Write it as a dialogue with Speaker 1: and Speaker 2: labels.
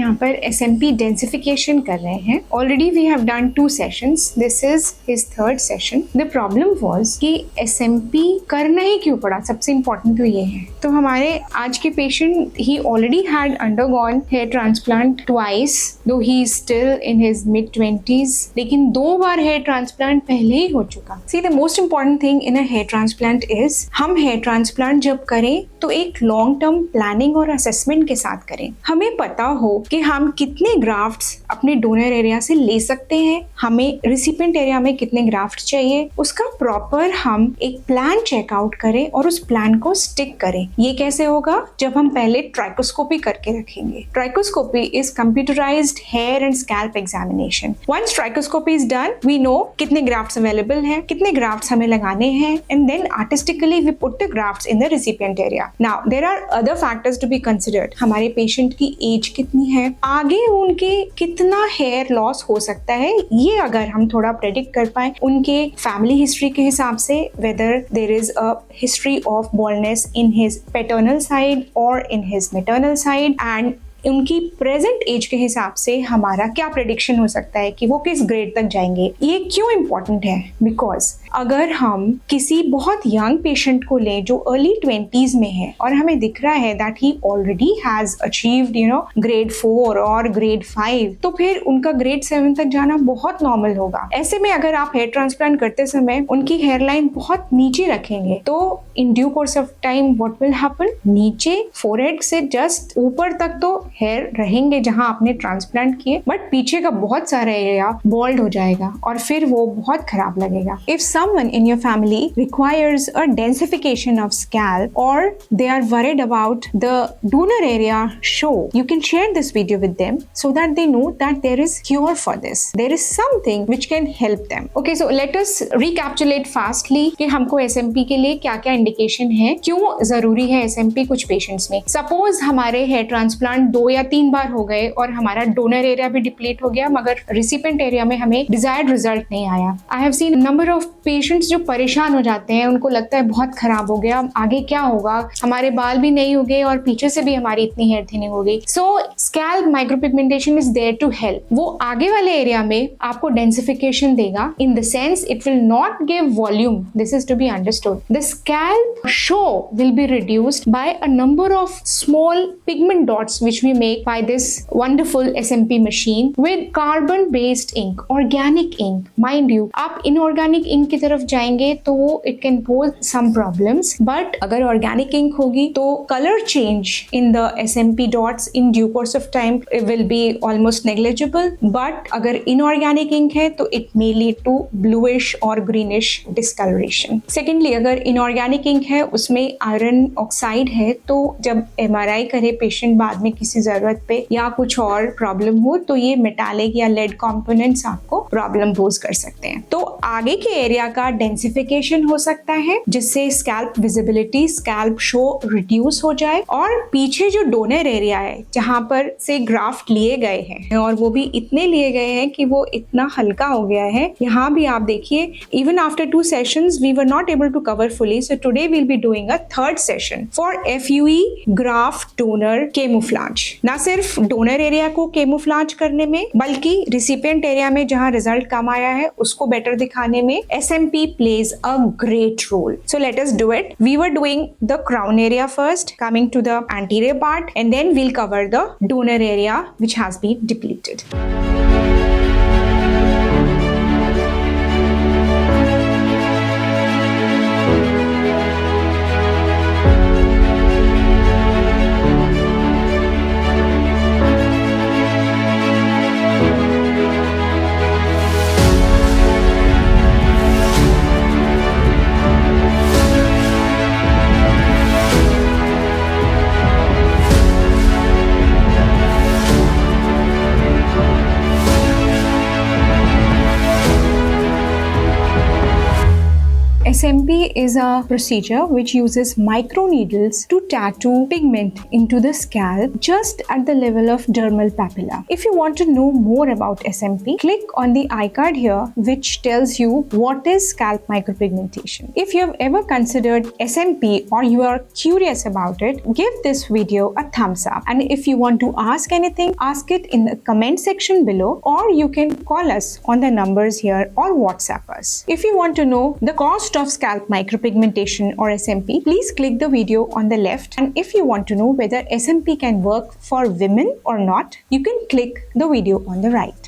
Speaker 1: यहाँ पर SMP densification कर रहे हैं. Already we have done 2 sessions. This is his 3rd session. The problem was कि SMP करना ही क्यों पड़ा. सबसे इम्पोर्टेंट तो ये है. तो हमारे आज के patient, he already had undergone hair transplant twice, though he is still in his mid-20s, लेकिन 2 बार हेयर ट्रांसप्लांट पहले ही हो चुका. See the most important thing in a hair transplant is, हम हेयर ट्रांसप्लांट जब करें तो एक लॉन्ग टर्म प्लानिंग और असेसमेंट के साथ करें. हमें पता हो कि हम कितने ग्राफ्ट्स अपने डोनर एरिया से ले सकते हैं, हमें रिसिपिएंट एरिया में कितने ग्राफ्ट चाहिए, उसका प्रॉपर हम एक प्लान चेकआउट करें और उस प्लान को स्टिक करें. ये कैसे होगा? जब हम पहले ट्राइकोस्कोपी करके रखेंगे. Trichoscopy is computerised hair and scalp examination. Once trichoscopy is done, we know कितने ग्राफ्ट्स अवेलेबल हैं, कितने ग्राफ्ट्स हमें लगाने हैं, and then artistically we put the grafts in the recipient area. Now there are other factors to be considered. हमारे patient की age कितनी है, आगे उनके कितना हेयर लॉस हो सकता है, ये अगर हम थोड़ा प्रेडिक्ट कर पाए उनके फैमिली हिस्ट्री के हिसाब से, whether there is a history of baldness in his paternal side और in his maternal side, and उनकी प्रेजेंट एज के हिसाब से हमारा क्या प्रेडिक्शन हो सकता है कि वो किस ग्रेड तक जाएंगे. ये क्यों इम्पोर्टेंट है? बिकॉज अगर हम किसी बहुत यंग पेशेंट को लें जो अर्ली 20s में है और हमें दिख रहा है that he already has achieved grade 4 और ग्रेड 5, तो फिर उनका ग्रेड 7 तक जाना बहुत नॉर्मल होगा. ऐसे में अगर आप हेयर ट्रांसप्लांट करते समय उनकी हेयर लाइन बहुत नीचे रखेंगे तो in due course of time what will happen, नीचे फोरहेड से जस्ट ऊपर तक तो हेयर रहेंगे जहां आपने ट्रांसप्लांट किए, बट पीछे का बहुत सारा एरिया बॉल्ड हो जाएगा और फिर वो बहुत खराब लगेगा. If someone in your family requires a densification of scalp or they are worried about the donor area show, you can share this video with them so that they know that there is cure for this. There is something which can help them. Okay, so let us recapitulate fastly कि हमको SMP के लिए क्या-क्या indication है, क्यों जरूरी है SMP कुछ पेशेंट्स में. सपोज हमारे हेयर ट्रांसप्लांट 2 या 3 बार हो गए और हमारा डोनर एरिया भी डिप्लीट हो गया मगर रिसिपिएंट एरिया में हमें डिजायर्ड रिजल्ट नहीं आया. I have seen number of patients जो परेशान हो जाते हैं, उनको लगता है बहुत खराब हो गया, आगे क्या होगा, हमारे बाल भी नहीं उगे और पीछे से भी हमारी इतनी हेयर थिनिंग हो गई. So scalp micropigmentation is there to help. वो आगे वाले एरिया में आपको डेंसिफिकेशन देगा, in the sense it will not give volume. This is to be understood. The scalp show will be reduced by a number of small pigment dots which we make by this wonderful SMP machine with carbon based ink, organic ink. Mind you, आप inorganic ink की तरफ जाएंगे तो it can pose some problems, but अगर organic ink होगी तो color change in the SMP dots in due course of time will be almost negligible, but अगर inorganic ink है तो it may lead to bluish or greenish discoloration. Secondly, अगर inorganic ink है उसमें iron oxide है तो जब MRI करे पेशेंट बाद में किसी जरूरत पे या कुछ और प्रॉब्लम हो तो ये मेटालिक या लेड कंपोनेंट्स आपको प्रॉब्लम पोज कर सकते हैं. तो आगे के एरिया का डेंसिफिकेशन हो सकता है जिससे scalp visibility, scalp show reduce हो जाए, और पीछे जो डोनर एरिया है जहां पर से ग्राफ्ट लिए गए हैं और वो भी इतने लिए गए हैं कि वो इतना हल्का हो गया है. यहाँ भी आप देखिए, even after 2 sessions we were not able to cover fully, so today we'll be doing a 3rd session for FUE graft donor camouflage. ना सिर्फ डोनर एरिया को केमोफ्लाज करने में बल्कि रिसिपिएंट एरिया में जहां रिजल्ट कम आया है उसको बेटर दिखाने में SMP plays a great role. So let us do it. We were doing the crown area first, coming to the anterior part, and then we'll cover the donor area which has been depleted. SMP is a procedure which uses microneedles to tattoo pigment into the scalp just at the level of dermal papilla. If you want to know more about SMP, click on the iCard here which tells you what is scalp micropigmentation. If you have ever considered SMP or you are curious about it, give this video a thumbs up. And if you want to ask anything, ask it in the comment section below, or you can call us on the numbers here or WhatsApp us. If you want to know the cost of scalp micropigmentation or SMP, please click the video on the left. And if you want to know whether SMP can work for women or not, you can click the video on the right.